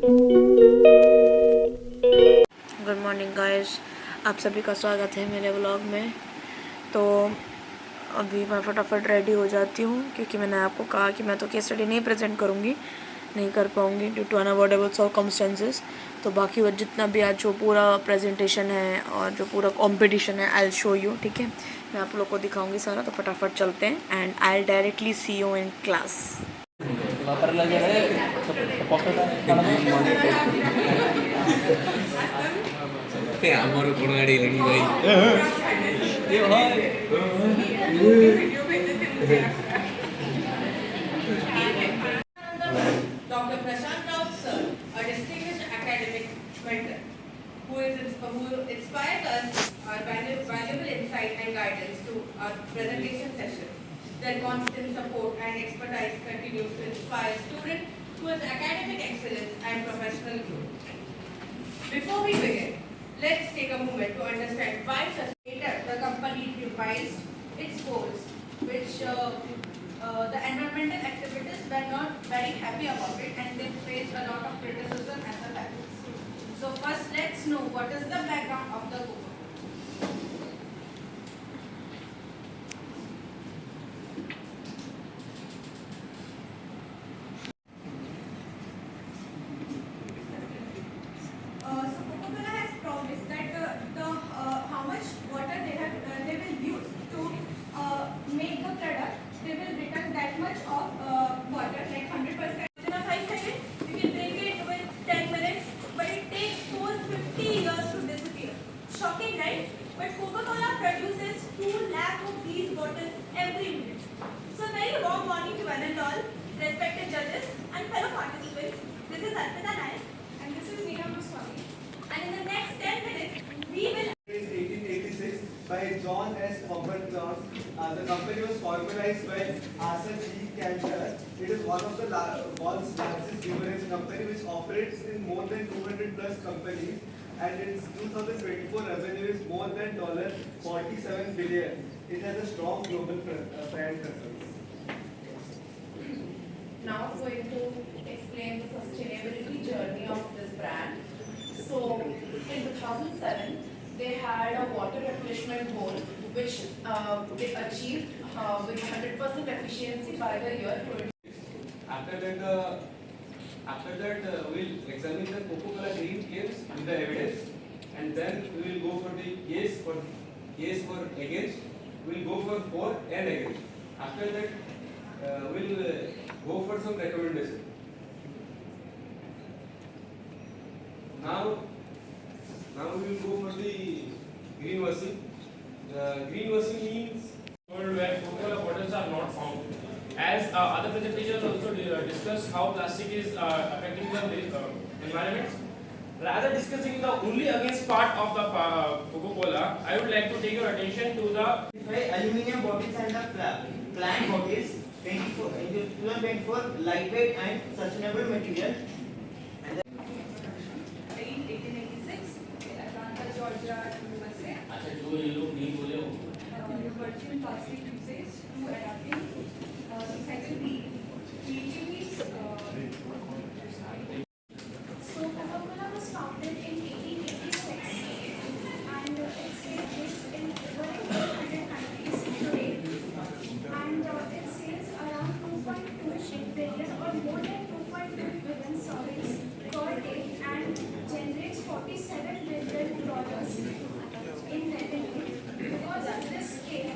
Good morning guys, आप सभी का स्वागत है मेरे व्लॉग में। तो अभी मैं फटाफट रेडी हो जाती हूँ क्योंकि मैंने आपको कहा कि मैं तो केस स्टडी नहीं प्रेजेंट करूँगी, नहीं कर पाऊँगी ड्यू टू अनअवॉइडेबल सर्कमस्टेंसेस। तो बाकी वो जितना भी आज जो पूरा प्रेजेंटेशन है और जो पूरा कॉम्पिटिशन है आई विल शो यू, ठीक है। मैं आप लोग को दिखाऊँगी सारा, तो फटाफट चलते हैं and I will directly see you in class. ଆମର କଣ ଆଡେଇଲେଣି ଭାଇ Dr. Prashant Rao sir, a distinguished academic mentor, who inspired us our valuable insight and guidance to our presentation session. Their constant support and expertise continues to inspire students towards academic excellence and professional growth. Before we begin, let's take a moment to understand why later the company revised its goals, which the environmental activities were not very happy about it, and they faced a lot of criticism as a faculty. So first, let's know what is the background of the goal. So Coca-Cola has promised that how much water they will use to make the product, they will return that much of water, like 100%. In a 5 seconds, you can make it with 10 minutes, but it takes 450 years to disappear. Shocking, right? But Coca-Cola produces 2 lakh of these bottles every minute. So very warm morning to one and all, respected judges and fellow participants. This is Arpita Nayak and this is Neha Goswami. And in the next 10 minutes, we will. In 1886 by John S. Hobart. The company was formalized by Arthur G. Cantor. It is one of the world's largest beverage company which operates in more than 200 plus companies, and its 2024 revenue is more than $47 billion. It has a strong global brand presence. Now going to explain the sustainability journey of this brand. So in 2007, they had a water replenishment goal which they achieved with 100% efficiency by the year 20. After that, we'll examine the Coca-Cola green case with the evidence, and then we will go for the case for against. We'll go for and against. After that, we'll go for some recommendation. Now we will go for the greenwashing. Greenwashing means world where Coca-Cola bottles are not found. As other presentations also discussed how plastic is affecting the environment. Rather discussing the only against part of the Coca-Cola, I would like to take your attention to the Aluminium bottles and the plant bottles 2024 lightweight and sustainable material. In 1886, in Atlanta, Georgia, USA. अच्छा जो ये लोग नहीं बोले हो Virgin plastic usage to adapting recycled PET. PET means So Coca-Cola was founded in 1886 and it's based in over 100 countries today, and it sells around 2.2 billion or more than 2.2 billion servings per day and generates $47 billion in revenue. Because of this scale,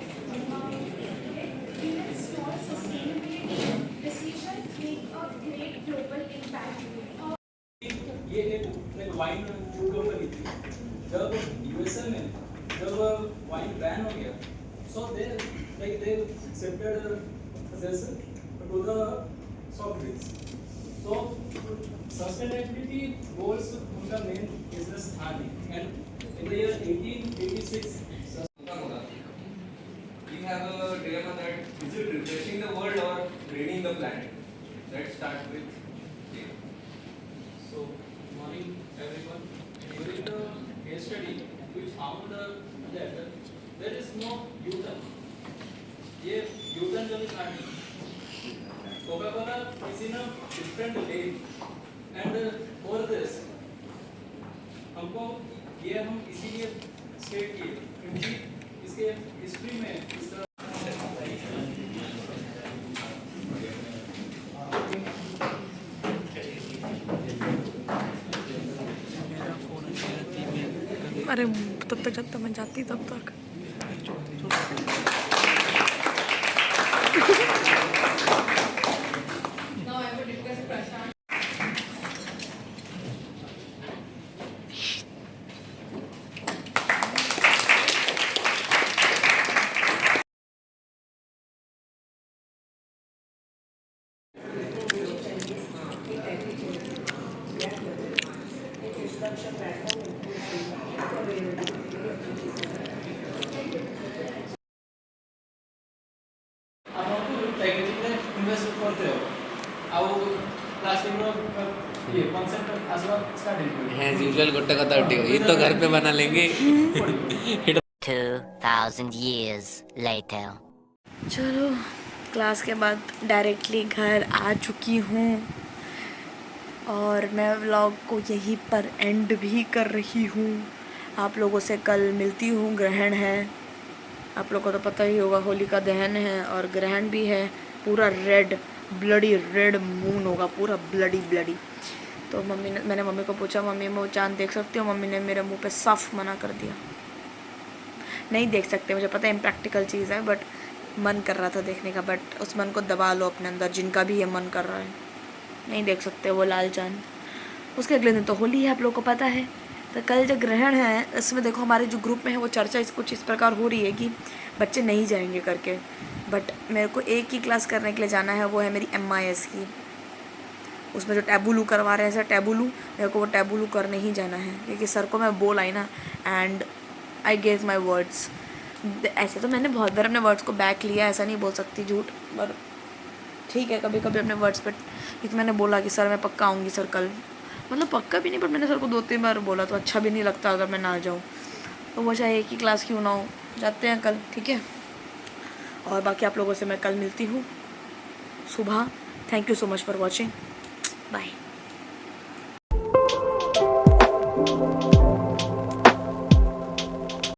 even small sustainability decisions make a great global impact. ये एक wine food company थी। जब USA में जब wine ban हो गया, so they accepted this to the soft drinks. So sustainability goals उनका main business था नहीं, and in the year 1886 we have a dilemma that is it refreshing the world or draining the planet. Let's start with So, morning everyone. During the case study, we found that there is no U-turn. ये U-turn कभी नहीं. Coca-Cola is in a different lane, and over state की क्योंकि इसके history में इस तरह अरे तब तक जब तक मैं जाती तब तक Now I would request Prashant. ଆମକୁ ଟେକ୍ନିକାଲି ଇନଭେଷ୍ଟ କରତେ ହେବ ଆଉ ପ୍ଲାଷ୍ଟିକର ये कॉन्सेप्ट आसवा स्टार्ट है As usual गोटे कथा उठेगा ये तो घर पे बना लेंगे 2,000 years later. चलो क्लास के बाद डायरेक्टली घर आ चुकी हूँ और मैं व्लॉग को यहीं पर एंड भी कर रही हूँ। आप लोगों से कल मिलती हूँ। ग्रहण है, आप लोगों को तो पता ही होगा, होलिका दहन है और ग्रहण भी है। पूरा रेड ब्लडी रेड मून होगा, पूरा ब्लडी। तो मैंने मम्मी को पूछा, मम्मी मैं वो चाँद देख सकती हूँ? मम्मी ने मेरे मुंह पे साफ मना कर दिया, नहीं देख सकते। मुझे पता है इम्प्रैक्टिकल चीज़ है, बट मन कर रहा था देखने का। बट उस मन को दबा लो अपने अंदर, जिनका भी ये मन कर रहा है, नहीं देख सकते वो लाल चाँद। उसके अगले दिन तो होली है, आप लोगों को पता है। तो कल जो ग्रहण है इसमें देखो हमारे जो ग्रुप में है वो चर्चा कुछ इस प्रकार हो रही है कि बच्चे नहीं जाएंगे करके। बट मेरे को एक ही क्लास करने के लिए जाना है, वो है मेरी MIS की। उसमें जो टैबुलू करवा रहे हैं सर, टैबुलू, मेरे को वो टैबुलू करने ही जाना है क्योंकि सर को मैं बोल आई ना, and I gave my words. ऐसे तो मैंने बहुत बार अपने वर्ड्स को बैक लिया, ऐसा नहीं बोल सकती झूठ, पर ठीक है कभी कभी अपने वर्ड्स पे। क्योंकि मैंने बोला कि सर मैं पक्का आऊँगी सर कल, मतलब पक्का भी नहीं, पर मैंने सर को 2-3 बार बोला, तो अच्छा भी नहीं लगता अगर मैं ना जाऊँ। तो वो चाहे एक ही क्लास क्यों ना हो, जाते हैं कल, ठीक है। और बाकी आप लोगों से मैं कल मिलती हूँ सुबह। Thank you so much for watching, bye.